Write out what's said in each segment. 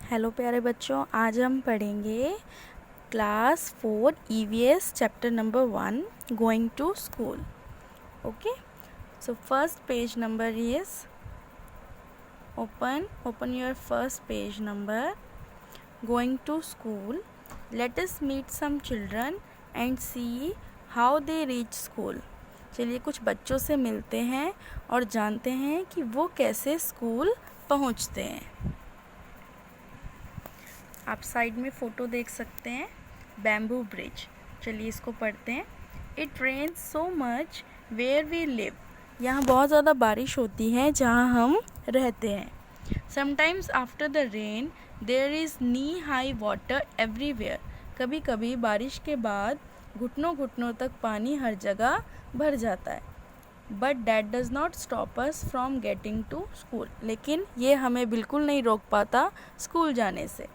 Hello प्यारे बच्चों, आज हम पढ़ेंगे class 4 EVS chapter number 1 going to school. Okay, so first page number is open your first page number. Going to school. Let us meet some children and see how they reach school. चलिए कुछ बच्चों से मिलते हैं और जानते हैं कि वो कैसे स्कूल पहुंचते हैं. आप साइड में फ़ोटो देख सकते हैं, बैम्बू ब्रिज. चलिए इसको पढ़ते हैं. It rains so much where we live. यहाँ बहुत ज़्यादा बारिश होती है जहाँ हम रहते हैं. Sometimes after the rain there is knee high water everywhere. कभी कभी बारिश के बाद घुटनों घुटनों तक पानी हर जगह भर जाता है. But that does not stop us from getting to school. लेकिन ये हमें बिल्कुल नहीं रोक पाता स्कूल जाने से.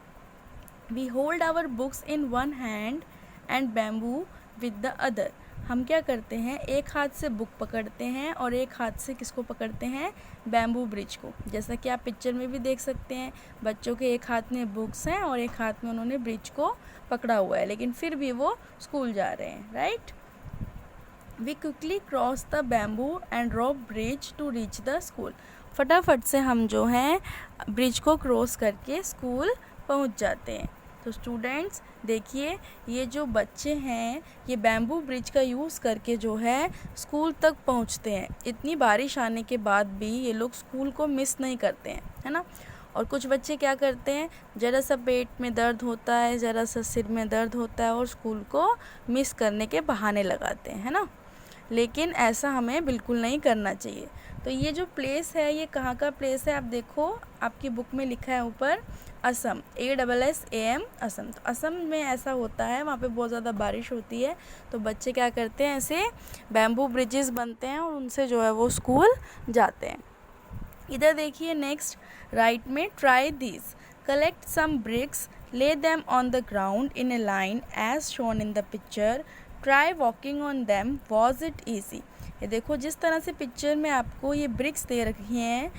We hold our books in one hand and bamboo with the other. हम क्या करते हैं, एक हाथ से बुक पकड़ते हैं और एक हाथ से किसको पकड़ते हैं, बैम्बू ब्रिज को. जैसा कि आप पिक्चर में भी देख सकते हैं, बच्चों के एक हाथ में बुक्स हैं और एक हाथ में उन्होंने ब्रिज को पकड़ा हुआ है, लेकिन फिर भी वो स्कूल जा रहे हैं. Right. We quickly cross the bamboo and rope bridge to reach the school. फटाफट से हम जो हैं ब्रिज को क्रॉस करके स्कूल पहुंच जाते हैं. तो स्टूडेंट्स देखिए, ये जो बच्चे हैं ये बैम्बू ब्रिज का यूज़ करके जो है स्कूल तक पहुंचते हैं. इतनी बारिश आने के बाद भी ये लोग स्कूल को मिस नहीं करते हैं, है ना. और कुछ बच्चे क्या करते हैं, ज़रा सा पेट में दर्द होता है, ज़रा सा सिर में दर्द होता है और स्कूल को मिस करने के बहाने लगाते हैं, है ना. लेकिन ऐसा हमें बिल्कुल नहीं करना चाहिए. तो ये जो प्लेस है ये कहाँ का प्लेस है, आप देखो आपकी बुक में लिखा है ऊपर असम, ASSAM असम. तो असम में ऐसा होता है, वहाँ पे बहुत ज़्यादा बारिश होती है, तो बच्चे क्या करते हैं, ऐसे बैम्बू ब्रिजेस बनते हैं और उनसे जो है वो स्कूल जाते हैं. इधर देखिए नेक्स्ट राइट में, try this. Collect some bricks, lay them on the ground in a line as shown in the picture. Try walking on them, was it easy. ये देखो जिस तरह से पिक्चर में आपको ये ब्रिक्स दे रखी हैं,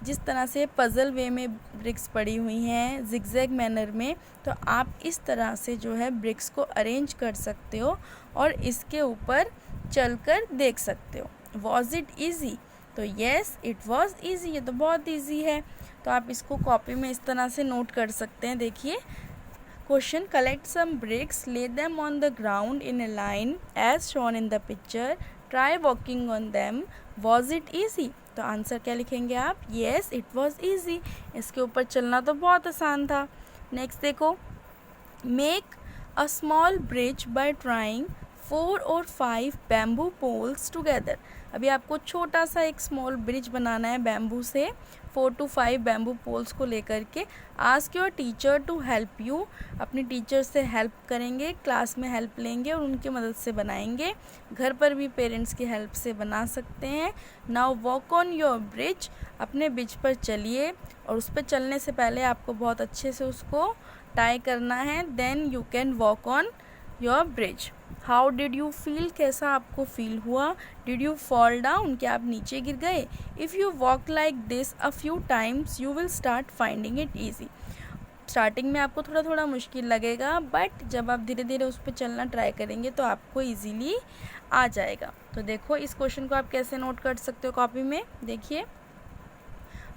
जिस तरह से पज़ल वे में ब्रिक्स पड़ी हुई हैं जिगजैग मैनर में, तो आप इस तरह से जो है ब्रिक्स को अरेंज कर सकते हो और इसके ऊपर चलकर देख सकते हो. वॉज इट ईजी, तो येस इट वॉज ईजी. ये तो बहुत ईजी है. तो आप इसको कॉपी में इस तरह से नोट कर सकते हैं. देखिए question, collect some bricks, lay them on the ground in a line as shown in the picture. Try walking on them, was it easy. तो आंसर क्या लिखेंगे आप, येस इट वॉज ईजी. इसके ऊपर चलना तो बहुत आसान था. नेक्स्ट देखो, make a small bridge by trying 4 or 5 bamboo poles together. अभी आपको छोटा सा एक स्मॉल ब्रिज बनाना है बैम्बू से, 4 to 5 बैम्बू पोल्स को लेकर के. Ask your teacher to help you. अपने टीचर से हेल्प करेंगे, क्लास में हेल्प लेंगे और उनकी मदद से बनाएंगे. घर पर भी पेरेंट्स की हेल्प से बना सकते हैं. Now walk on your bridge. अपने ब्रिज पर चलिए और उस पर चलने से पहले आपको बहुत अच्छे से उसको टाई करना है. Then you can walk on your bridge. How did you feel, कैसा आपको फील हुआ. डिड यू फॉल डाउन, क्या आप नीचे गिर गए. If you walk like this a few times you will start finding it easy. Starting में आपको थोड़ा थोड़ा मुश्किल लगेगा, बट जब आप धीरे धीरे उस पर चलना ट्राई करेंगे तो आपको ईजीली आ जाएगा. तो देखो इस क्वेश्चन को आप कैसे नोट कर सकते हो कॉपी में. देखिए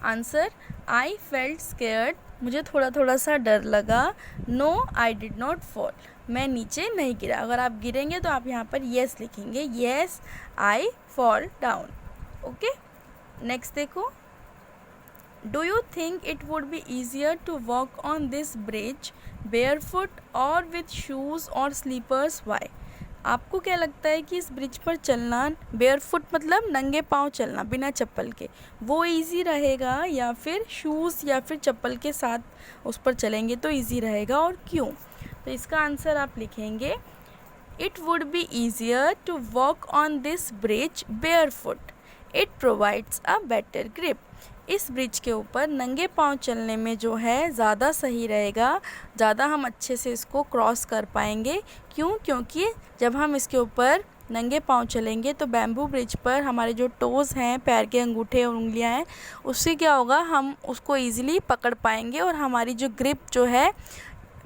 आंसर, आई फेल्ट स्केयर्ड, मुझे थोड़ा थोड़ा सा डर लगा. No I did not fall, मैं नीचे नहीं गिरा. अगर आप गिरेंगे तो आप यहाँ पर येस लिखेंगे, yes I fall down. Okay, next देखो, do you think it would be easier to walk on this bridge barefoot और विथ शूज़ और स्लीपर्स. वाई. आपको क्या लगता है कि इस ब्रिज पर चलना, बेयरफुट मतलब नंगे पाँव चलना बिना चप्पल के, वो इजी रहेगा या फिर शूज़ या फिर चप्पल के साथ उस पर चलेंगे तो इजी रहेगा, और क्यों. तो इसका आंसर आप लिखेंगे, it would be easier to walk on this bridge barefoot. It provides a better grip. इस ब्रिज के ऊपर नंगे पाँव चलने में जो है ज़्यादा सही रहेगा, ज़्यादा हम अच्छे से इसको क्रॉस कर पाएंगे. क्यों, क्योंकि जब हम इसके ऊपर नंगे पाँव चलेंगे तो बैम्बू ब्रिज पर हमारे जो टोज़ हैं, पैर के अंगूठे और उंगलियां हैं, उससे क्या होगा, हम उसको ईज़िली पकड़ पाएंगे और हमारी जो ग्रिप जो है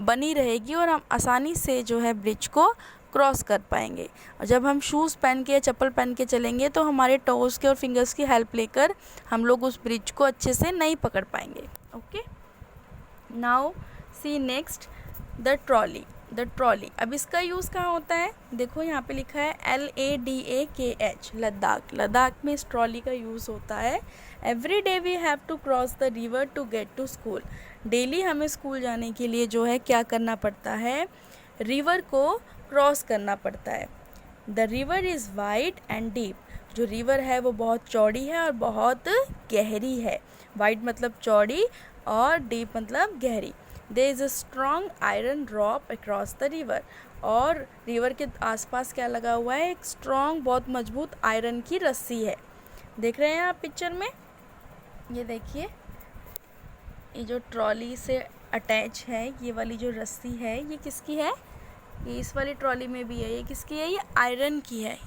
बनी रहेगी और हम आसानी से जो है ब्रिज को क्रॉस कर पाएंगे। और जब हम शूज़ पहन के या चप्पल पहन के चलेंगे तो हमारे टोज़ के और फिंगर्स की हेल्प लेकर हम लोग उस ब्रिज को अच्छे से नहीं पकड़ पाएंगे। Okay, now see next the trolley. The trolley, अब इसका यूज़ कहाँ होता है, देखो यहाँ पे लिखा है LADAKH, लद्दाख। लद्दाख में इस ट्रॉली का यूज़ होता है। Every day we have to cross the river to get to school. Daily हमें स्कूल जाने के लिए जो है क्या करना पड़ता है, रिवर को क्रॉस करना पड़ता है। The river is wide and deep. जो रिवर है वो बहुत चौड़ी है और बहुत गहरी है। वाइड मतलब चौड़ी और डीप मतलब गहरी। There is a strong iron rope across the river. और रिवर के आसपास क्या लगा हुआ है, एक स्ट्रॉन्ग बहुत मजबूत आयरन की रस्सी है। देख रहे हैं आप पिक्चर में, ये देखिए, ये जो ट्रॉली से अटैच है ये वाली जो रस्सी है ये किसकी है, ये इस वाली ट्रॉली में भी है। ये किसकी है, ये आयरन की है।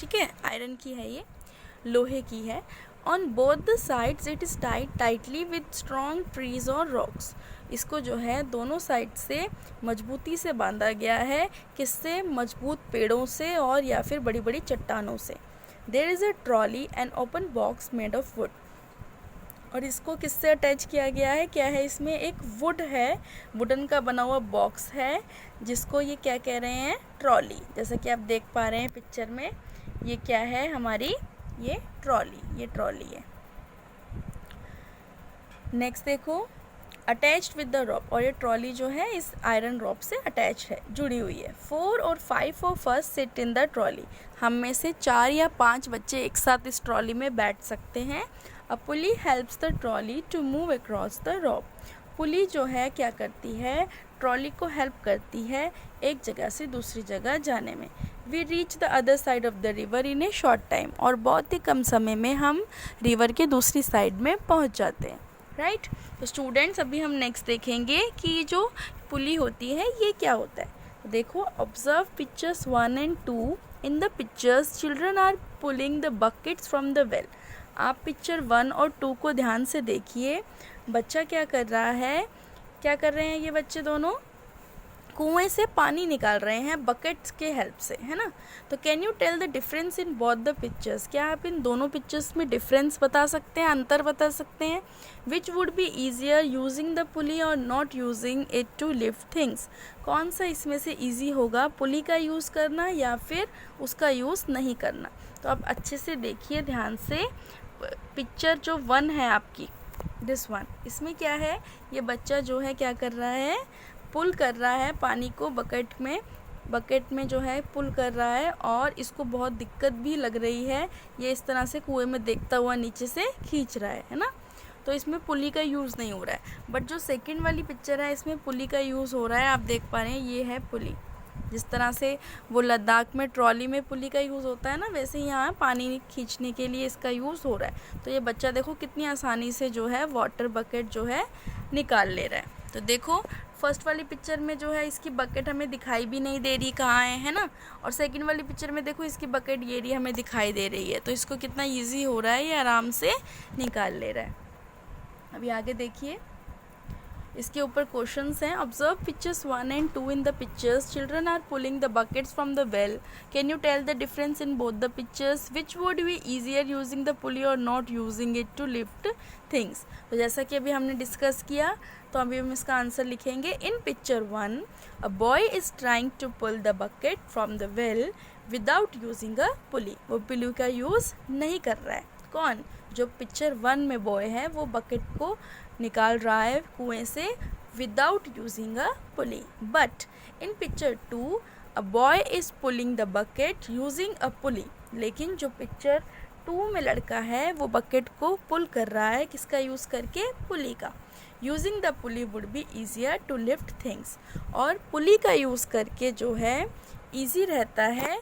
ठीक है, आयरन की है, ये लोहे की है। On both the sides it is tied tightly with strong trees or rocks. इसको जो है दोनों साइड से मजबूती से बांधा गया है। किससे, मजबूत पेड़ों से और या फिर बड़ी बड़ी चट्टानों से। There is a trolley and open box made of wood. और इसको किससे अटैच किया गया है, क्या है इसमें, एक वुड है, वुडन का बना हुआ बॉक्स है जिसको ये क्या कह रहे हैं, ट्रॉली। जैसा कि आप देख पा रहे हैं पिक्चर में, ये क्या है हमारी, ये ट्रॉली, ये ट्रॉली है। नेक्स्ट देखो, अटैच्ड विद द रॉप। और ये ट्रॉली जो है इस आयरन रॉप से अटैच है, जुड़ी हुई है। 4 और 5 of us sit in the trolley. हम में से 4 या 5 बच्चे एक साथ इस ट्रॉली में बैठ सकते हैं। A pulley helps the trolley to move across the rope. Pulley जो है क्या करती है, ट्रॉली को हेल्प करती है एक जगह से दूसरी जगह जाने में। We reach the other side of the river in a short time. और बहुत ही कम समय में हम रिवर के दूसरी साइड में पहुंच जाते हैं। राइट, तो स्टूडेंट्स अभी हम नेक्स्ट देखेंगे कि जो पुली होती है ये क्या होता है। तो देखो, observe pictures 1 and 2। In the pictures children are pulling the buckets from the well. आप पिक्चर 1 और 2 को ध्यान से देखिए। बच्चा क्या कर रहा है, क्या कर रहे हैं ये बच्चे दोनों, कुएं से पानी निकाल रहे हैं बकेट्स के हेल्प से, है ना। तो can you tell the difference in both the pictures. क्या आप इन दोनों पिक्चर्स में डिफरेंस बता सकते हैं, अंतर बता सकते हैं। Which would be easier, using the pulley और not using it to lift things. कौन सा इसमें से ईजी होगा, पुली का यूज़ करना या फिर उसका यूज़ नहीं करना। तो आप अच्छे से देखिए ध्यान से। पिक्चर जो 1 है आपकी, दिस वन, इसमें क्या है, ये बच्चा जो है क्या कर रहा है, पुल कर रहा है पानी को बकेट में जो है पुल कर रहा है। और इसको बहुत दिक्कत भी लग रही है, ये इस तरह से कुएं में देखता हुआ नीचे से खींच रहा है ना। तो इसमें पुली का यूज़ नहीं हो रहा है। बट जो सेकंड वाली पिक्चर है इसमें पुली का यूज़ हो रहा है। आप देख पा रहे हैं ये है पुली। जिस तरह से वो लद्दाख में ट्रॉली में पुली का यूज़ होता है ना, वैसे ही यहाँ पानी खींचने के लिए इसका यूज़ हो रहा है। तो ये बच्चा देखो कितनी आसानी से जो है वाटर बकेट जो है निकाल ले रहा है। तो देखो, फर्स्ट वाली पिक्चर में जो है इसकी बकेट हमें दिखाई भी नहीं दे रही कहाँ है ना। और सेकंड वाली पिक्चर में देखो इसकी बकेट ये रही हमें दिखाई दे रही है। तो इसको कितना इजी हो रहा है, ये आराम से निकाल ले रहा है। अभी आगे देखिए, इसके ऊपर क्वेश्चंस हैं। Observe pictures 1 and 2 in the pictures children are pulling the buckets from the well. Can you tell the difference in both the pictures. Which would be easier, using the pulley और not using it to lift things. तो जैसा कि अभी हमने discuss किया, तो अभी हम इसका आंसर लिखेंगे। In picture 1 a boy is trying to pull the bucket from the well without using a pulley. वो पुली का यूज़ नहीं कर रहा है। कौन, जो पिक्चर 1 में बॉय है वो बकेट को निकाल रहा है कुएं से without using a pulley. But in picture 2 a boy is pulling the bucket using a pulley. लेकिन जो पिक्चर 2 में लड़का है वो बकेट को पुल कर रहा है, किसका यूज़ करके, पुली का। Using the pulley would be easier to lift things. और पुली का यूज़ करके जो है ईजी रहता है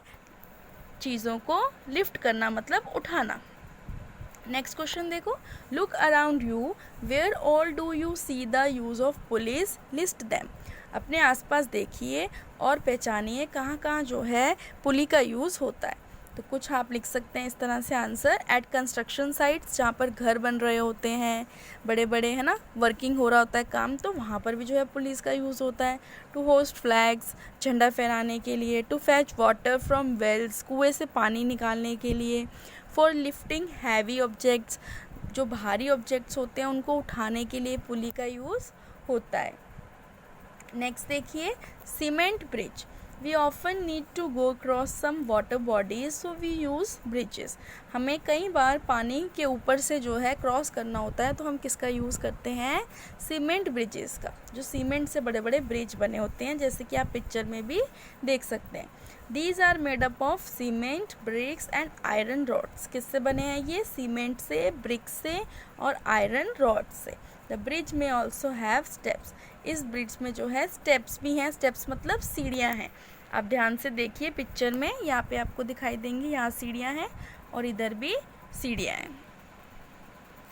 चीज़ों को लिफ्ट करना, मतलब उठाना। नेक्स्ट क्वेश्चन देखो, look around you, where all do you see the use of police, list them. अपने आसपास देखिए और पहचानिए कहाँ कहाँ जो है पुली का यूज़ होता है। तो कुछ आप लिख सकते हैं इस तरह से आंसर, एट कंस्ट्रक्शन साइट्स, जहाँ पर घर बन रहे होते हैं बड़े बड़े, है ना, वर्किंग हो रहा होता है काम, तो वहाँ पर भी जो है पुलिस का यूज़ होता है। टू होस्ट फ्लैग्स, झंडा फहराने के लिए। To fetch water from wells, कुएँ से पानी निकालने के लिए। फॉर लिफ्टिंग हैवी ऑब्जेक्ट्स, जो भारी ऑब्जेक्ट्स होते हैं उनको उठाने के लिए पुली का यूज़ होता है। नेक्स्ट देखिए, cement bridge, we often need to go cross some water bodies, so we use bridges. हमें कई बार पानी के ऊपर से जो है क्रॉस करना होता है, तो हम किसका यूज़ करते हैं, सीमेंट ब्रिजेस का, जो सीमेंट से बड़े बड़े ब्रिज बने होते हैं, जैसे कि आप पिक्चर में भी देख सकते हैं। These are made up of cement, bricks and iron rods. किससे बने हैं ये, सीमेंट से, ब्रिक से और आयरन रॉड से। द ब्रिज में ऑल्सो हैव स्टेप्स, इस ब्रिज में जो है स्टेप्स भी हैं, स्टेप्स मतलब सीढ़ियाँ हैं। आप ध्यान से देखिए पिक्चर में, यहाँ पे आपको दिखाई देंगी, यहाँ सीढ़ियाँ हैं और इधर भी सीढ़ियाँ हैं।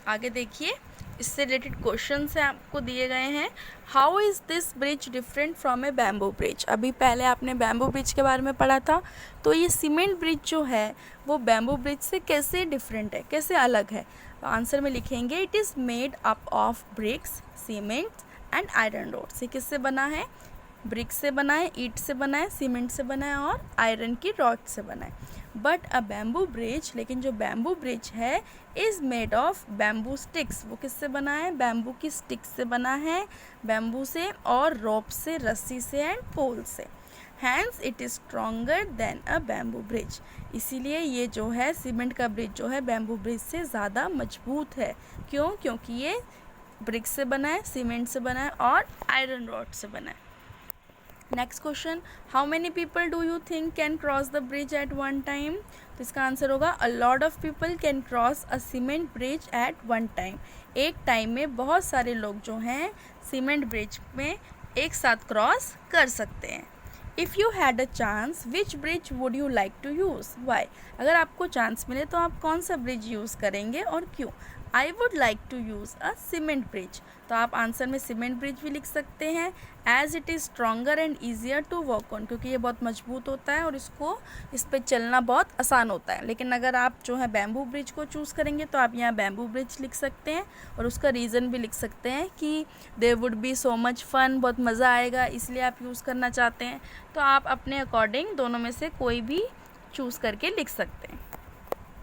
आगे देखिए, इससे रिलेटेड क्वेश्चन से आपको दिए गए हैं। How is this bridge different from A bamboo bridge. अभी पहले आपने बैम्बू ब्रिज के बारे में पढ़ा था, तो ये सीमेंट ब्रिज जो है वो बैम्बू ब्रिज से कैसे डिफरेंट है, कैसे अलग है। तो आंसर में लिखेंगे, it is made up of bricks, cement and iron rods. ये किससे बना है, ब्रिक से बना है, ईंट से बना है, सीमेंट से बना है और आयरन की रॉड से बना है। बट अ बैम्बू ब्रिज, लेकिन जो बैम्बू ब्रिज है, is made of bamboo sticks. वो किससे बना है, बैम्बू की स्टिक्स से बना है, बैम्बू से और रोप से, रस्सी से एंड पोल से। Hence it is stronger than a bamboo bridge. इसीलिए ये जो है सीमेंट का ब्रिज जो है बैम्बू ब्रिज से ज़्यादा मजबूत है। क्यों, क्योंकि ये ब्रिक से बना है, सीमेंट से बना है और आयरन रॉड से बना है। Next question, how many people do you think can cross the bridge at one time. तो इसका आंसर होगा, a lot of people can cross a cement bridge at one time. एक टाइम में बहुत सारे लोग जो हैं सीमेंट ब्रिज में एक साथ क्रॉस कर सकते हैं। If you had a chance, which bridge would you like to use, why. अगर आपको चांस मिले तो आप कौन सा ब्रिज यूज़ करेंगे और क्यों। I would like to use a cement bridge. तो आप आंसर में सीमेंट ब्रिज भी लिख सकते हैं, as it is stronger and easier to walk on, क्योंकि ये बहुत मजबूत होता है और इस पर चलना बहुत आसान होता है। लेकिन अगर आप जो है बैम्बू ब्रिज को चूज़ करेंगे तो आप यहाँ बैम्बू ब्रिज लिख सकते हैं और उसका रीज़न भी लिख सकते हैं कि there would be so much fun, बहुत मज़ा आएगा, इसलिए आप यूज़ करना चाहते हैं। तो आप अपने अकॉर्डिंग दोनों में से कोई भी चूज़ करके लिख सकते हैं।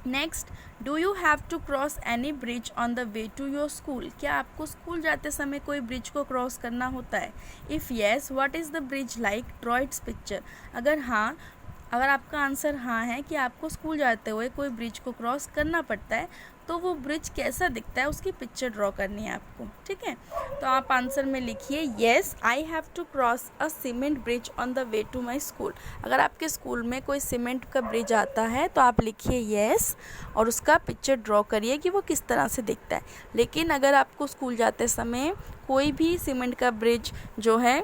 Next, do you have to cross any bridge on the way to your school. क्या आपको स्कूल जाते समय कोई ब्रिज को क्रॉस करना होता है। If yes, what is the bridge like, draw it's picture. अगर आपका आंसर हाँ है कि आपको स्कूल जाते हुए कोई ब्रिज को क्रॉस करना पड़ता है, तो वो ब्रिज कैसा दिखता है उसकी पिक्चर ड्रॉ करनी है आपको, ठीक है। तो आप आंसर में लिखिए, yes I have to cross a cement bridge on the way to my school. अगर आपके स्कूल में कोई सीमेंट का ब्रिज आता है तो आप लिखिए येस और उसका पिक्चर ड्रॉ करिए कि वो किस तरह से दिखता है। लेकिन अगर आपको स्कूल जाते समय कोई भी सीमेंट का ब्रिज जो है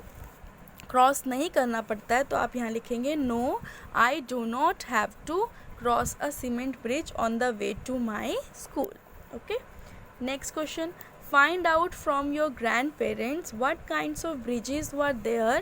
क्रॉस नहीं करना पड़ता है, तो आप यहाँ लिखेंगे, no I do not have to cross a cement bridge on the way to my school. Okay, next question, find out from your grandparents what kinds of bridges were there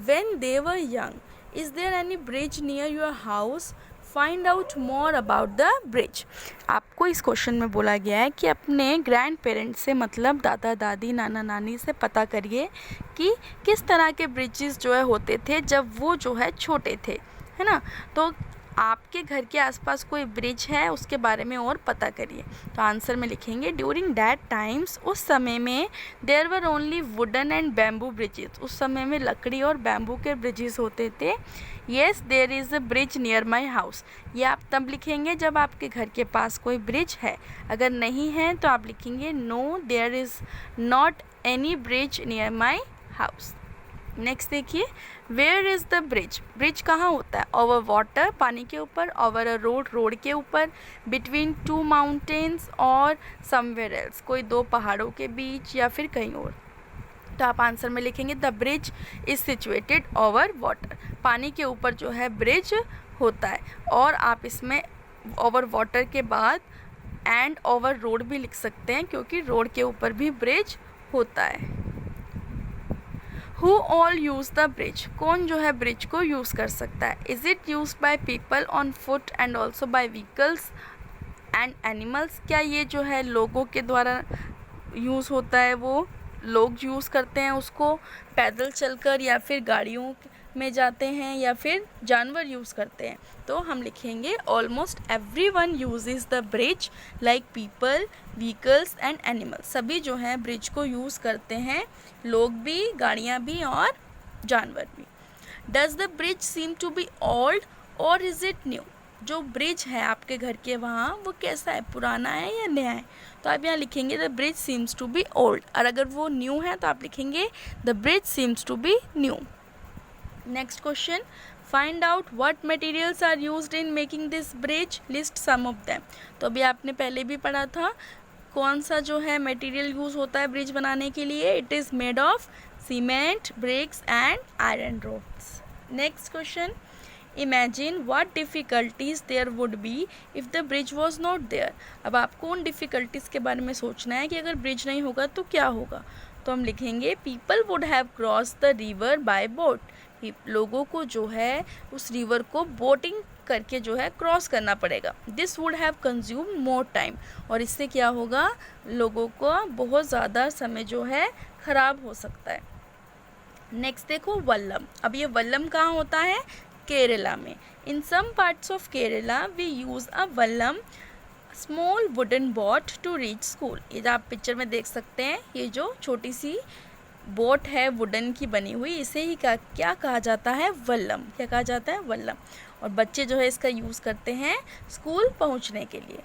when they were young. Is there any bridge near your house? Find out more about the bridge. आपको इस question में बोला गया है कि अपने grand parents से, मतलब दादा दादी नाना नानी से पता करिए कि किस तरह के ब्रिजेस जो है होते थे जब वो जो है छोटे थे, है ना। तो आपके घर के आसपास कोई ब्रिज है उसके बारे में और पता करिए। तो आंसर में लिखेंगे, ड्यूरिंग दैट टाइम्स, उस समय में, there were only wooden and bamboo bridges. उस समय में लकड़ी और बैम्बू के ब्रिजेस होते थे। Yes there is a bridge near my house. ये आप तब लिखेंगे जब आपके घर के पास कोई ब्रिज है। अगर नहीं है तो आप लिखेंगे, no there is not any bridge near my house. Next देखिए, where is the bridge. Bridge कहाँ होता है, ओवर वाटर, पानी के ऊपर, ओवर अ रोड, रोड के ऊपर, बिटवीन टू माउंटेन्स और समवेयर एल्स, कोई दो पहाड़ों के बीच या फिर कहीं और। तो आप आंसर में लिखेंगे, the bridge is situated over water. पानी के ऊपर जो है ब्रिज होता है और आप इसमें ओवर वाटर के बाद एंड ओवर रोड भी लिख सकते हैं क्योंकि रोड के ऊपर भी ब्रिज होता है। Who all use the bridge? कौन जो है ब्रिज को यूज़ कर सकता है? Is it used by people on foot and also by vehicles and animals? क्या ये जो है लोगों के द्वारा यूज़ होता है, वो लोग यूज़ करते हैं उसको पैदल चलकर, या फिर गाड़ियों में जाते हैं, या फिर जानवर यूज़ करते हैं? तो हम लिखेंगे almost everyone uses the bridge like people, vehicles and animals. सभी जो है ब्रिज को यूज़ करते हैं, लोग भी, गाड़ियाँ भी और जानवर भी। Does the bridge seem to be old और इज इट न्यू? जो ब्रिज है आपके घर के वहाँ, वो कैसा है, पुराना है या नया है? तो आप यहाँ लिखेंगे the bridge seems to be old, और अगर वो न्यू है तो आप लिखेंगे the bridge seems to be new. Next question, find out what materials are used in making this bridge, list some of them. तो अभी आपने पहले भी पढ़ा था कौन सा जो है मटेरियल यूज़ होता है ब्रिज बनाने के लिए। It is made of cement, bricks and iron rods. Next question, imagine what difficulties there would be if the bridge was not there. अब आपको उन डिफ़िकल्टीज़ के बारे में सोचना है कि अगर ब्रिज नहीं होगा तो क्या होगा। तो हम लिखेंगे people would have cross the river bye boat. लोगों को जो है उस रिवर को बोटिंग करके जो है क्रॉस करना पड़ेगा। This would have consume more time, और इससे क्या होगा, लोगों को बहुत ज़्यादा समय जो है ख़राब हो सकता है। नेक्स्ट देखो वल्लम। अब ये वल्लम कहाँ होता है, केरला में। In some parts of Kerala we use a vallam small wooden boat to reach school. ये जो आप पिक्चर में देख सकते हैं, ये जो छोटी सी बोट है वुडन की बनी हुई, इसे ही क्या कहा जाता है, वल्लम। क्या कहा जाता है, वल्लम। और बच्चे जो है इसका यूज़ करते हैं स्कूल पहुंचने के लिए।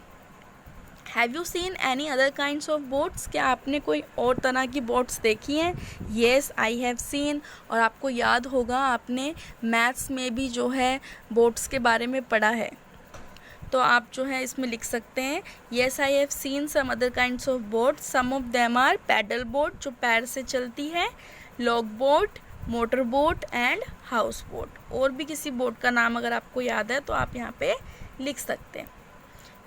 Have you seen any other kinds of boats? क्या आपने कोई और तरह की बोट्स देखी हैं? Yes I have scene. और आपको याद होगा आपने मैथ्स में भी जो है बोट्स के बारे में पढ़ा है, तो आप जो है इसमें लिख सकते हैं yes I have seen some other kinds of boat, some of them are paddle boat जो पैर से चलती है, log boat, motor boat and house boat. और भी किसी बोट का नाम अगर आपको याद है तो आप यहाँ पे लिख सकते हैं।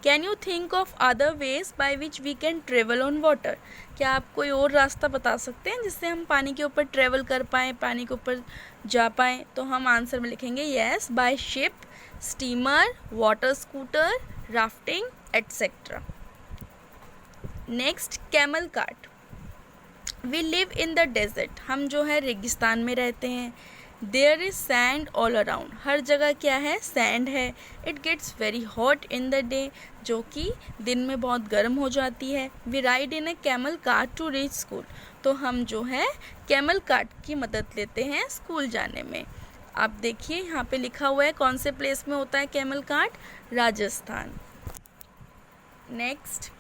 Can you think of other ways by which we can travel on water? क्या आप कोई और रास्ता बता सकते हैं जिससे हम पानी के ऊपर ट्रेवल कर पाएँ, पानी के ऊपर जा पाएँ? तो हम आंसर में लिखेंगे yes, by ship, steamer, water scooter, rafting etcetera. Next, camel cart. We live in the desert. हम जो है रेगिस्तान में रहते हैं। There is sand all around. हर जगह क्या है, सैंड है। It gets very hot in the day, जो कि दिन में बहुत गर्म हो जाती है। We ride in a camel cart to reach school. तो हम जो है कैमल कार्ट की मदद लेते हैं स्कूल जाने में। आप देखिए यहाँ पे लिखा हुआ है कौन से प्लेस में होता है camel cart, Rajasthan. Next,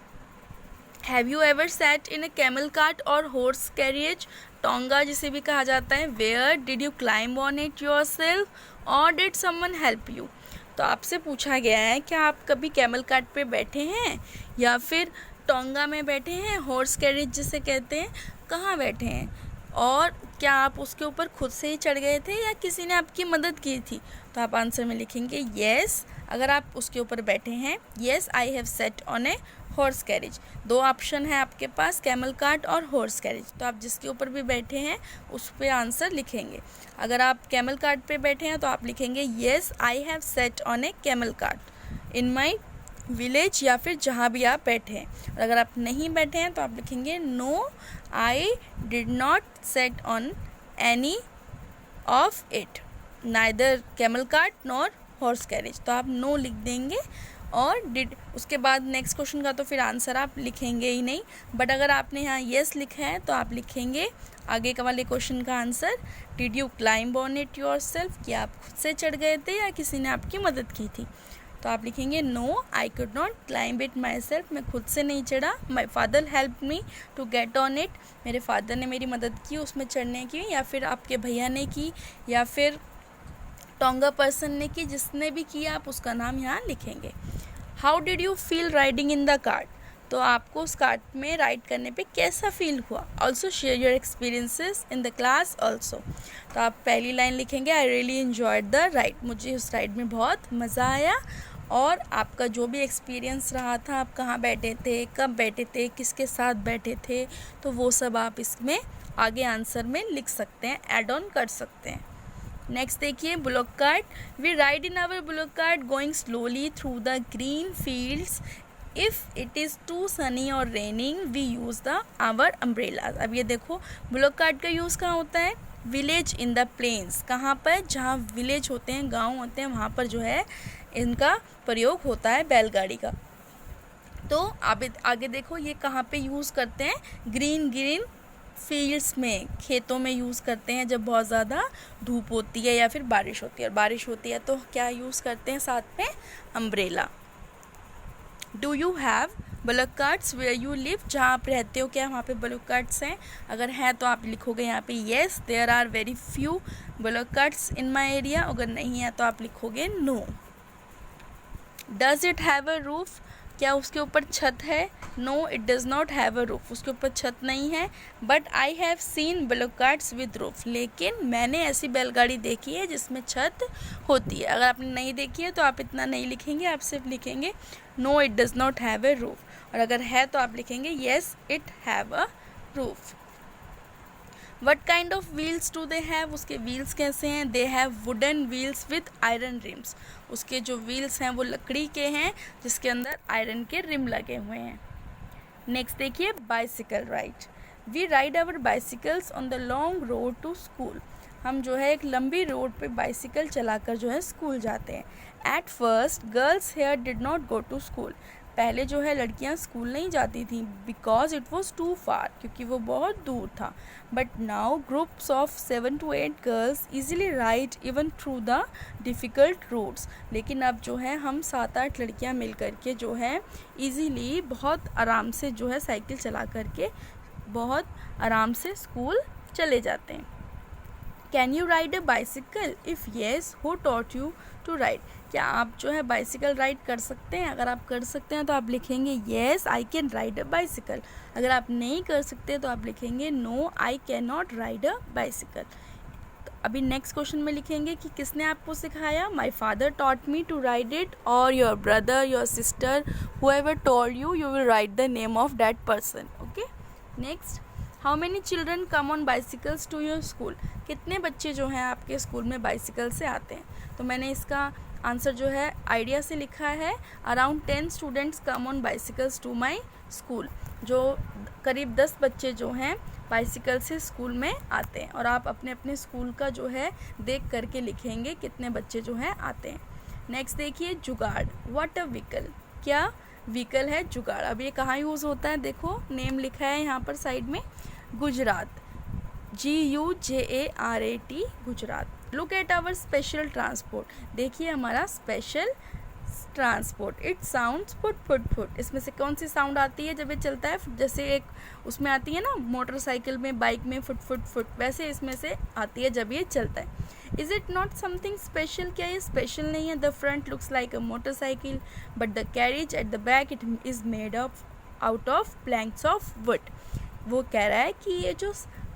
have you ever sat in a camel cart और हॉर्स कैरियज? टोंगा जिसे भी कहा जाता है। Where did you climb on it yourself और डिड समवन हेल्प यू? तो आपसे पूछा गया है क्या आप कभी कैमल कार्ट पे बैठे हैं या फिर टोंगा में बैठे हैं, हॉर्स कैरियज जिसे कहते हैं, कहाँ बैठे हैं, और क्या आप उसके ऊपर खुद से ही चढ़ गए थे या किसी ने आपकी मदद की थी? तो आप आंसर में लिखेंगे येस, अगर आप उसके ऊपर बैठे हैं। Yes I have set on a horse carriage. दो ऑप्शन है आपके पास, कैमल कार्ट और हॉर्स कैरिज, तो आप जिसके ऊपर भी बैठे हैं उस पर आंसर लिखेंगे। अगर आप कैमल कार्ट पे बैठे हैं तो आप लिखेंगे yes I have set on A camel cart in my village, या फिर जहाँ भी आप बैठे हैं। और अगर आप नहीं बैठे हैं तो आप लिखेंगे no I did not sat on any of it, neither camel cart nor horse carriage. तो आप नो लिख देंगे और डिड, उसके बाद नेक्स्ट क्वेश्चन का तो फिर आंसर आप लिखेंगे ही नहीं। बट अगर आपने यहाँ येस लिखा है तो आप लिखेंगे आगे का वाले क्वेश्चन का answer, did you climb on it yourself, कि आप खुद से चढ़ गए थे या किसी ने आपकी मदद की थी? तो आप लिखेंगे no I could not climb it myself, मैं खुद से नहीं चढ़ा। My father help me to get on it, मेरे फादर ने मेरी मदद की उसमें चढ़ने की, या फिर आपके भैया ने की, या फिर टोंगा पर्सन ने की, जिसने भी किया आप उसका नाम यहाँ लिखेंगे। How did you feel riding in the cart? तो आपको उस कार्ट में राइड करने पे कैसा फील हुआ? Also share your experiences in the class also. तो आप पहली लाइन लिखेंगे I really enjoyed the ride, मुझे उस राइड में बहुत मज़ा आया। और आपका जो भी एक्सपीरियंस रहा था, आप कहाँ बैठे थे, कब बैठे थे, किसके साथ बैठे थे, तो वो सब आप इसमें आगे आंसर में लिख सकते हैं, ऐड ऑन कर सकते हैं। नेक्स्ट देखिए, bullock cart. We ride in our bullock cart going slowly through the green fields. If it is too sunny और raining we use the our umbrellas. अब ये देखो, बुलॉक कार्ट का यूज़ कहाँ होता है? Village in the plains. कहाँ पर? जहाँ विलेज होते हैं, गांव होते हैं, वहाँ पर जो है इनका प्रयोग होता है बैलगाड़ी का। तो आप आगे देखो, ये कहाँ पे यूज़ करते हैं? ग्रीन ग्रीन फील्ड्स में, खेतों में यूज़ करते हैं जब बहुत ज़्यादा धूप होती है या फिर बारिश होती है। और बारिश होती है तो क्या यूज़ करते हैं साथ में? Umbrella. Do you have bullock carts where you live? जहाँ आप रहते हो क्या वहाँ पे बुलॉक कार्ट्स हैं? अगर हैं तो आप लिखोगे यहाँ पे yes there are very few bullock carts in my area. अगर नहीं है तो आप लिखोगे no. Does it have a roof? क्या उसके ऊपर छत है? No it does not have a roof, उसके ऊपर छत नहीं है। But I have seen bullock carts with roof, लेकिन मैंने ऐसी बैलगाड़ी देखी है जिसमें छत होती है। अगर आपने नहीं देखी है तो आप इतना नहीं लिखेंगे, आप सिर्फ लिखेंगे no it does not have a roof. और अगर है तो आप लिखेंगे yes it have a roof. What kind of wheels do they have? उसके व्हील्स कैसे हैं? They have wooden wheels with iron rims. उसके जो व्हील्स हैं वो लकड़ी के हैं जिसके अंदर आयरन के रिम लगे हुए हैं। नेक्स्ट देखिए, bicycle ride. We ride our bicycles on the long road to school. हम जो है एक लंबी रोड पे बाइसिकल चलाकर जो है स्कूल जाते हैं। At first girls here did not go to school. पहले जो है लड़कियां स्कूल नहीं जाती थी, because it was too far, क्योंकि वो बहुत दूर था। But now groups of 7 to 8 girls easily ride even through the difficult roads. लेकिन अब जो है हम 7-8 लड़कियां मिल करके जो है ईजीली बहुत आराम से जो है साइकिल चला करके बहुत आराम से स्कूल चले जाते हैं। Can you ride a bicycle? If yes who taught you to ride? क्या आप जो है बाइसिकल राइड कर सकते हैं? अगर आप कर सकते हैं तो आप लिखेंगे yes I can ride a bicycle. अगर आप नहीं कर सकते तो आप लिखेंगे no I can not ride a bicycle. तो अभी नेक्स्ट क्वेश्चन में लिखेंगे कि किसने आपको सिखाया? My father taught me to ride it, और your brother, your sister, whoever told you, you will write the name of that person. Okay, next, how many children come on bicycles to your school? कितने बच्चे जो हैं आपके school में bicycle से आते हैं? तो मैंने इसका आंसर जो है आइडिया से लिखा है, around 10 students come on bicycles to my school. जो करीब 10 बच्चे जो हैं बाइसिकल से स्कूल में आते हैं। और आप अपने अपने स्कूल का जो है देख करके लिखेंगे कितने बच्चे जो हैं आते हैं। नेक्स्ट देखिए, जुगाड़। What a vehicle? क्या व्हीकल है जुगाड़? अब ये कहाँ यूज़ होता है? देखो नेम लिखा है यहाँ पर साइड में, Gujarat, GUJARAT, Gujarat. Look at our special transport. देखिए हमारा special transport. It sounds phut phut phut. इसमें से कौन सी साउंड आती है जब ये चलता है? जैसे एक उसमें आती है ना मोटरसाइकिल में, बाइक में फुट फुट फुट, वैसे इसमें से आती है जब ये चलता है। Is it not something special? क्या ये स्पेशल नहीं है? The front looks like a motorcycle but the carriage at the back it is made of out of Planck's of would. वो कह रहा है कि ये जो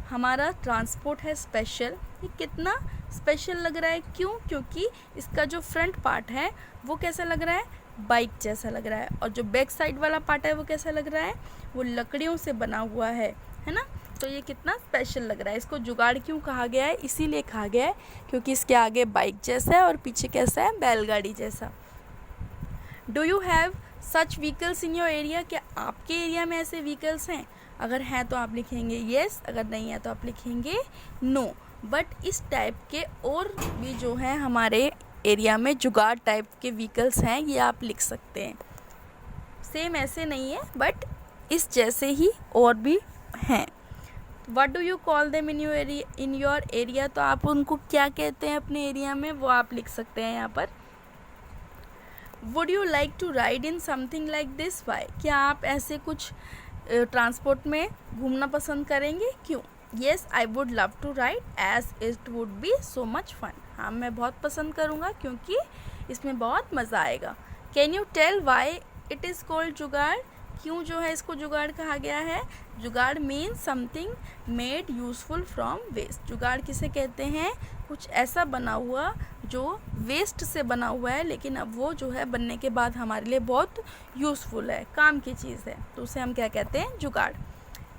हमारा ट्रांसपोर्ट है स्पेशल, ये कितना स्पेशल लग रहा है। क्यों? क्योंकि इसका जो फ्रंट पार्ट है वो कैसा लग रहा है? बाइक जैसा लग रहा है। और जो बैक साइड वाला पार्ट है वो कैसा लग रहा है? वो लकड़ियों से बना हुआ है ना। तो ये कितना स्पेशल लग रहा है। इसको जुगाड़ क्यों कहा गया है? इसीलिए कहा गया है क्योंकि इसके आगे बाइक जैसा है और पीछे कैसा है? बैलगाड़ी जैसा। Do you have such vehicles in your area? क्या आपके एरिया में ऐसे व्हीकल्स हैं? अगर हैं तो आप लिखेंगे येस, अगर नहीं है तो आप लिखेंगे नो। बट इस टाइप के और भी जो हैं हमारे एरिया में जुगाड़ टाइप के व्हीकल्स हैं, ये आप लिख सकते हैं। सेम ऐसे नहीं है बट इस जैसे ही और भी हैं। What do you call them in your area? तो आप उनको क्या कहते हैं अपने एरिया में, वो आप लिख सकते हैं यहाँ पर। Would you like to ride in something like this? Why? क्या आप ऐसे कुछ ट्रांसपोर्ट में घूमना पसंद करेंगे? क्यों? Yes I would love to ride as it would be so much fun. हाँ, मैं बहुत पसंद करूँगा क्योंकि इसमें बहुत मज़ा आएगा। Can you tell why it is called jugaad? क्यों जो है इसको जुगाड़ कहा गया है? Jugaad means something made useful from waste. Jugaad किसे कहते हैं? कुछ ऐसा बना हुआ जो वेस्ट से बना हुआ है, लेकिन अब वो जो है बनने के बाद हमारे लिए बहुत यूज़फुल है, काम की चीज़ है, तो उसे हम क्या कहते हैं, jugaad.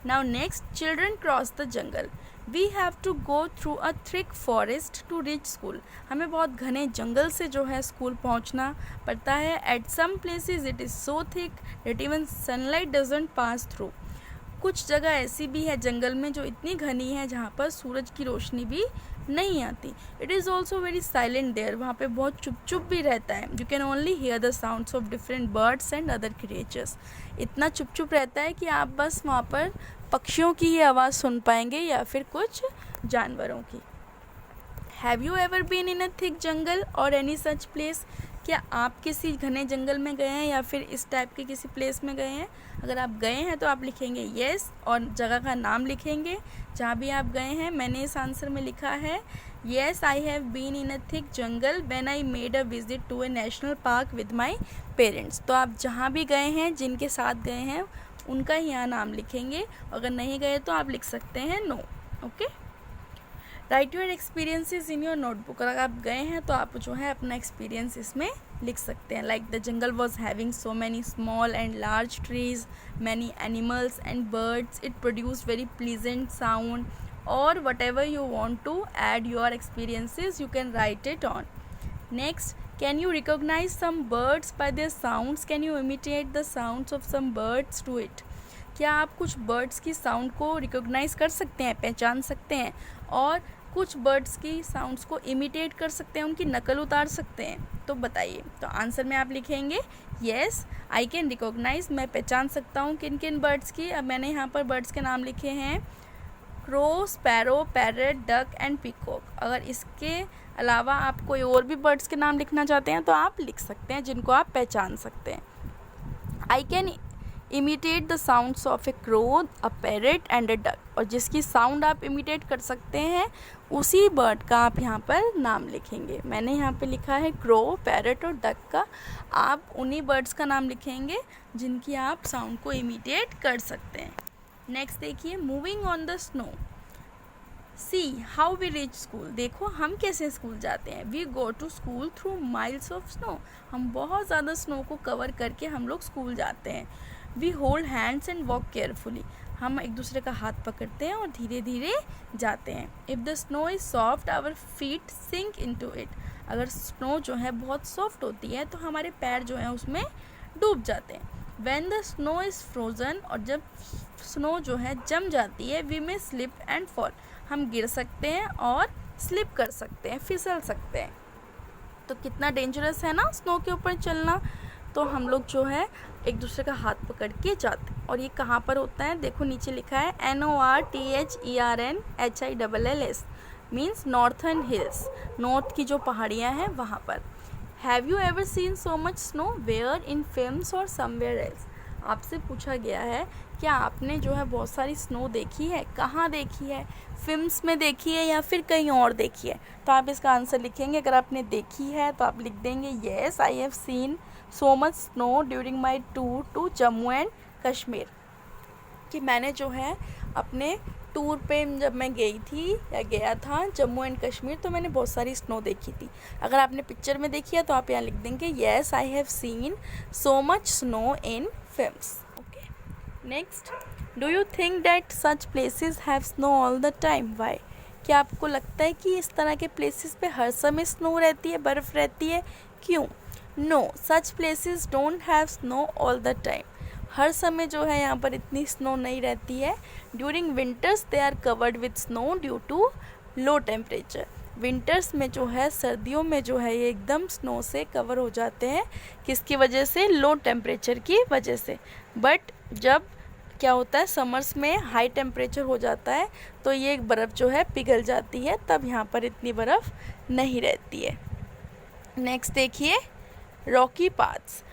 Now next, children cross the jungle. We have to go through a thick forest to reach school. हमें बहुत घने जंगल से जो है स्कूल पहुंचना पड़ता है। At some places it is so thick that even sunlight doesn't pass through. कुछ जगह ऐसी भी है जंगल में जो इतनी घनी है जहाँ पर सूरज की रोशनी भी नहीं आती। It is also very silent there, वहाँ पे बहुत चुप चुप भी रहता है। You can only hear the sounds of different birds and other creatures. इतना चुप चुप रहता है कि आप बस वहाँ पर पक्षियों की ही आवाज़ सुन पाएंगे या फिर कुछ जानवरों की। Have you ever been in a thick jungle और एनी सच प्लेस? क्या आप किसी घने जंगल में गए हैं या फिर इस टाइप के किसी प्लेस में गए हैं? अगर आप गए हैं तो आप लिखेंगे येस और जगह का नाम लिखेंगे जहाँ भी आप गए हैं। मैंने इस आंसर में लिखा है yes I have been in a thick jungle when I made a visit to a national park with my parents. तो आप जहाँ भी गए हैं, जिनके साथ गए हैं, उनका ही यहाँ नाम लिखेंगे। अगर नहीं गए तो आप लिख सकते हैं no. Okay, write your experiences in your notebook. अगर आप गए हैं तो आप जो है अपना एक्सपीरियंस इसमें लिख सकते हैं। Like the jungle was having so many small and large trees, many animals and birds, it produce very pleasant sound, और whatever you want to add your experiences you can write it on. Next, can you recognise some birds by their sounds? Can you imitate the sounds of some birds to it? क्या आप कुछ birds की sound को recognise कर सकते हैं, पहचान सकते हैं, और कुछ बर्ड्स की साउंड्स को इमिटेट कर सकते हैं, उनकी नकल उतार सकते हैं? तो बताइए। तो आंसर में आप लिखेंगे येस आई कैन रिकोगनाइज, मैं पहचान सकता हूँ किन किन बर्ड्स की। अब मैंने यहाँ पर बर्ड्स के नाम लिखे हैं crow, sparrow, parrot, duck and peacock. अगर इसके अलावा आप कोई और भी बर्ड्स के नाम लिखना चाहते हैं तो आप लिख सकते हैं, जिनको आप पहचान सकते हैं। I can imitate the sounds of A crow, a parrot and a duck. और जिसकी साउंड आप इमिटेट कर सकते हैं उसी बर्ड का आप यहाँ पर नाम लिखेंगे। मैंने यहाँ पे लिखा है क्रो, पैरट और डक का। आप उन्हीं बर्ड्स का नाम लिखेंगे जिनकी आप साउंड को इमिटेट कर सकते हैं। नेक्स्ट देखिए, moving on the snow. See how we reach school. देखो हम कैसे स्कूल जाते हैं। We go to school through miles of snow. हम बहुत ज़्यादा स्नो को कवर करके हम लोग स्कूल जाते हैं। We hold hands and walk carefully. हम एक दूसरे का हाथ पकड़ते हैं और धीरे धीरे जाते हैं। If the snow is soft our feet sink into it. अगर स्नो जो है बहुत सॉफ्ट होती है तो हमारे पैर जो हैं उसमें डूब जाते हैं। When the snow is frozen, और जब स्नो जो है जम जाती है, we may slip and fall. हम गिर सकते हैं और स्लिप कर सकते हैं, फिसल सकते हैं। तो कितना डेंजरस है ना स्नो के ऊपर चलना। तो हम लोग जो है एक दूसरे का हाथ पकड़ के जाते हैं। और ये कहाँ पर होता है, देखो नीचे लिखा है NORTHERNHILLS, means northern hills, north की जो पहाड़ियाँ हैं वहाँ पर। Have you ever seen so much snow where, in films और समवेयर एल्स? आपसे पूछा गया है क्या आपने जो है बहुत सारी स्नो देखी है, कहाँ देखी है, फिल्म्स में देखी है या फिर कहीं और देखी है? तो आप इसका आंसर लिखेंगे। अगर आपने देखी है तो आप लिख देंगे yes I have seen so much snow during my tour to Jammu and Kashmir. कि मैंने जो है अपने टूर पे जब मैं गई थी या गया था जम्मू एंड कश्मीर, तो मैंने बहुत सारी स्नो देखी थी। अगर आपने पिक्चर में देखी है तो आप यहाँ लिख देंगे yes I have seen so much snow in films. Okay, next, do you think that such places have snow all the time? Why? क्या आपको लगता है कि इस तरह के प्लेसेस पे हर समय स्नो रहती है, बर्फ़ रहती है? क्यों? No, such places don't have snow all the time. हर समय जो है यहाँ पर इतनी स्नो नहीं रहती है। During winters they are covered with snow due to low temperature. Winters में जो है, सर्दियों में जो है ये एकदम स्नो से कवर हो जाते हैं। किसकी वजह से? लो टेम्परेचर की वजह से। बट जब क्या होता है, समर्स में हाई टेम्परेचर हो जाता है तो ये बर्फ़ जो है पिघल जाती है, तब यहाँ पर इतनी बर्फ़ नहीं रहती है। नेक्स्ट देखिए, रॉकी पाथ्स।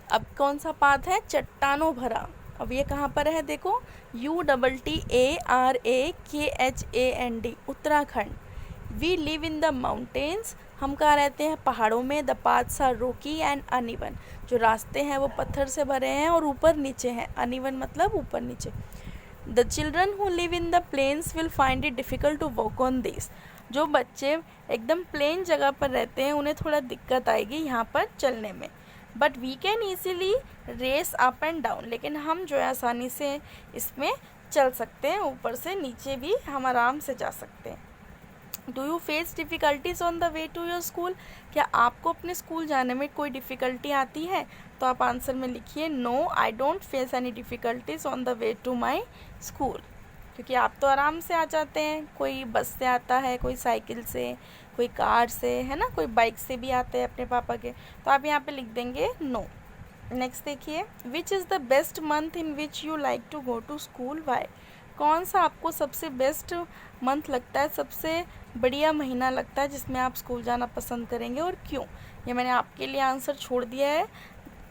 अब कौन सा पाथ है? चट्टानों भरा। अब ये कहाँ पर है? देखो, UTTARAKHAND, Uttarakhand. We live in the mountains. हम कहाँ रहते हैं? पहाड़ों में। The paths are rocky and uneven. जो रास्ते हैं वो पत्थर से भरे हैं और ऊपर नीचे हैं। अनइवन मतलब ऊपर नीचे। The children who live in the plains will find it difficult to walk on this. जो बच्चे एकदम प्लेन जगह पर रहते हैं उन्हें थोड़ा दिक्कत आएगी यहाँ पर चलने में। But we can easily race up and down, लेकिन हम जो है आसानी से इसमें चल सकते हैं, ऊपर से नीचे भी हम आराम से जा सकते हैं। Do you face difficulties on the way to your school. क्या आपको अपने स्कूल जाने में कोई डिफ़िकल्टी आती है? तो आप आंसर में लिखिए no I don't face any difficulties on the way to my school, क्योंकि आप तो आराम से आ जाते हैं। कोई बस से आता है, कोई साइकिल से, कोई कार से, है ना, कोई बाइक से भी आते हैं अपने पापा के, तो आप यहाँ पे लिख देंगे नो। नेक्स्ट देखिए, which is the best month in which you like to go to school, why. कौन सा आपको सबसे बेस्ट मंथ लगता है, सबसे बढ़िया महीना लगता है जिसमें आप स्कूल जाना पसंद करेंगे और क्यों। ये मैंने आपके लिए आंसर छोड़ दिया है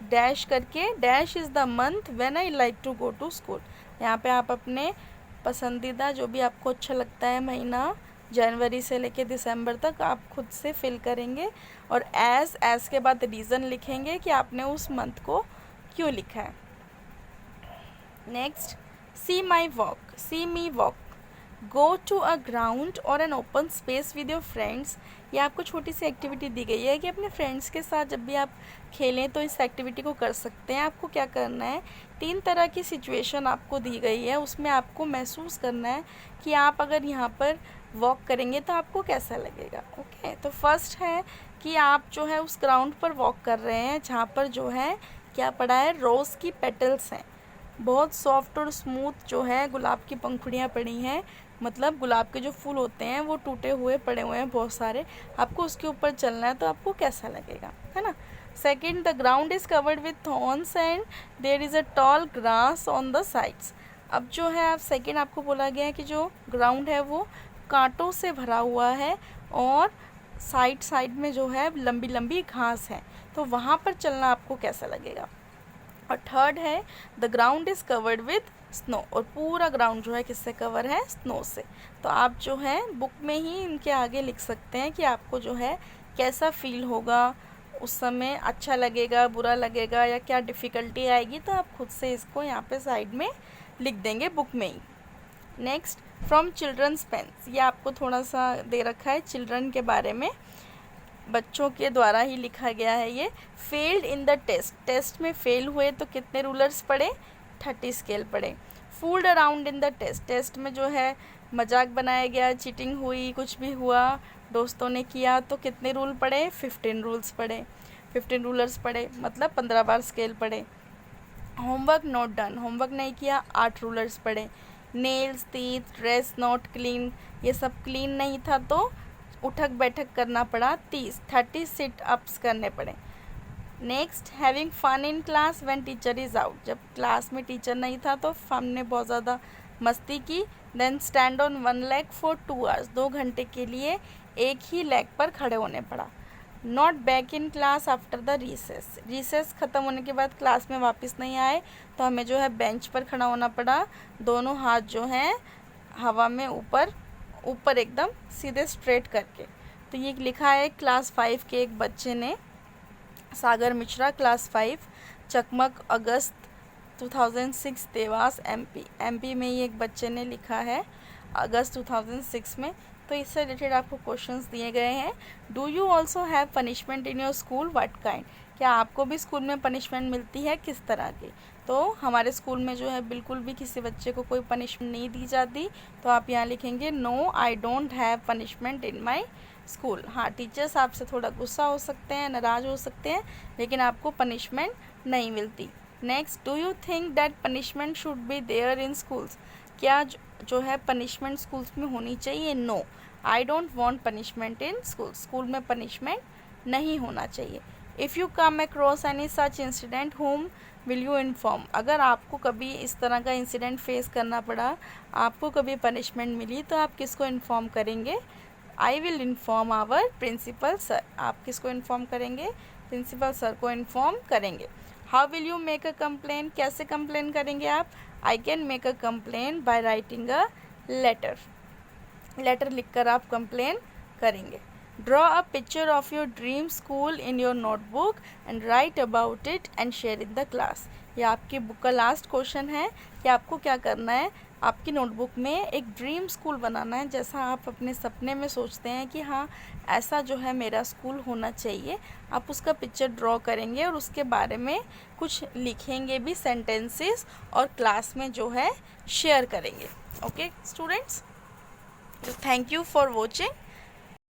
डैश करके, dash is the month when I like to go to school. यहाँ पे आप अपने पसंदीदा जो भी आपको अच्छा लगता है महीना जनवरी से लेके दिसंबर तक आप खुद से फिल करेंगे, और एज के बाद रीज़न लिखेंगे कि आपने उस मंथ को क्यों लिखा है। Next, see my walk, see me walk, go to a ground और an open space with your friends. ये आपको छोटी सी एक्टिविटी दी गई है कि अपने फ्रेंड्स के साथ जब भी आप खेलें तो इस एक्टिविटी को कर सकते हैं। आपको क्या करना है, 3 तरह की सिचुएशन आपको दी गई है, उसमें आपको महसूस करना है कि आप अगर यहाँ पर वॉक करेंगे तो आपको कैसा लगेगा। ओके, तो फर्स्ट है कि आप जो है उस ग्राउंड पर वॉक कर रहे हैं जहाँ पर जो है क्या पड़ा है, रोज़ की पेटल्स हैं, बहुत सॉफ्ट और स्मूथ जो है गुलाब की पंखुड़ियाँ पड़ी हैं, मतलब गुलाब के जो फूल होते हैं वो टूटे हुए पड़े हुए हैं बहुत सारे, आपको उसके ऊपर चलना है तो आपको कैसा लगेगा, है ना। Second, the ground is covered with thorns and there is a tall grass on the sides. अब जो है आप सेकंड आपको बोला गया है कि जो ग्राउंड है वो कांटों से भरा हुआ है और साइड में जो है लंबी लंबी घास है, तो वहाँ पर चलना आपको कैसा लगेगा। और थर्ड है, the ground is covered with snow, और पूरा ग्राउंड जो है किससे कवर है, स्नो से। तो आप जो है बुक में ही इनके आगे लिख सकते हैं कि आपको जो है कैसा फील होगा उस समय, अच्छा लगेगा, बुरा लगेगा या क्या डिफ़िकल्टी आएगी, तो आप खुद से इसको यहाँ पे साइड में लिख देंगे बुक में ही। नेक्स्ट, फ्रॉम चिल्ड्रंस पेन्स, ये आपको थोड़ा सा दे रखा है चिल्ड्रन के बारे में, बच्चों के द्वारा ही लिखा गया है ये। Failed in the test, test में फेल हुए तो कितने रूलर्स पड़े, 30 स्केल पड़े। Fooled around in the test, test में जो है मजाक बनाया गया, चीटिंग हुई, कुछ भी हुआ, दोस्तों ने किया, तो कितने रूल पड़े, 15 रूल्स पड़े, 15 रूलर्स पड़े, मतलब 15 बार स्केल पड़े। होमवर्क नॉट डन, होमवर्क नहीं किया, 8 रूलर्स पड़े। Nails, teeth, dress not clean, ये सब क्लीन नहीं था तो उठक बैठक करना पड़ा, 30 सिट अप्स करने पड़े। Next, having fun in class when teacher is out, जब क्लास में टीचर नहीं था तो हमने बहुत ज़्यादा मस्ती की। Then stand on 1 leg for 2 hours, 2 घंटे के लिए एक ही लेग पर खड़े होने पड़ा। Not back in class after the recess, recess ख़त्म होने के बाद क्लास में वापस नहीं आए तो हमें जो है बेंच पर खड़ा होना पड़ा, दोनों हाथ जो हैं हवा में ऊपर एकदम सीधे स्ट्रेट करके। तो ये लिखा है क्लास 5 के एक बच्चे ने, सागर मिश्रा, क्लास 5, चकमक, अगस्त 2006, देवास, एमपी में ही एक बच्चे ने लिखा है अगस्त 2006 में। तो इससे रिलेटेड आपको क्वेश्चंस दिए गए हैं। Do you also have punishment in your school, what kind, क्या आपको भी स्कूल में पनिशमेंट मिलती है, किस तरह की। तो हमारे स्कूल में जो है बिल्कुल भी किसी बच्चे को कोई पनिशमेंट नहीं दी जाती, तो आप यहाँ लिखेंगे no I don't have punishment in my school. हाँ, टीचर्स आपसे थोड़ा गुस्सा हो सकते हैं, नाराज़ हो सकते हैं, लेकिन आपको पनिशमेंट नहीं मिलती। Next, do you think that punishment should be there in schools, क्या जो है पनिशमेंट स्कूल्स में होनी चाहिए। No I don't want punishment in school, school में पनिशमेंट नहीं होना चाहिए। If you come across any such incident whom will you inform, अगर आपको कभी इस तरह का इंसिडेंट फेस करना पड़ा, आपको कभी पनिशमेंट मिली, तो आप किसको इन्फॉर्म करेंगे। I will inform our principal sir, आप किसको इन्फॉर्म करेंगे, प्रिंसिपल सर को इन्फॉर्म करेंगे। How will you make a complain, कैसे कंप्लेन करेंगे आप। I can make a complain by writing a letter, letter लिखकर आप कंप्लेन करेंगे। Draw a picture of your dream school in your notebook and write about it and share in the class. ये आपकी book का last question है कि आपको क्या करना है, आपकी नोटबुक में एक ड्रीम स्कूल बनाना है, जैसा आप अपने सपने में सोचते हैं कि हाँ ऐसा जो है मेरा स्कूल होना चाहिए। आप उसका पिक्चर ड्रॉ करेंगे और उसके बारे में कुछ लिखेंगे भी सेंटेंसेस, और क्लास में जो है शेयर करेंगे। Okay students, thank you for watching.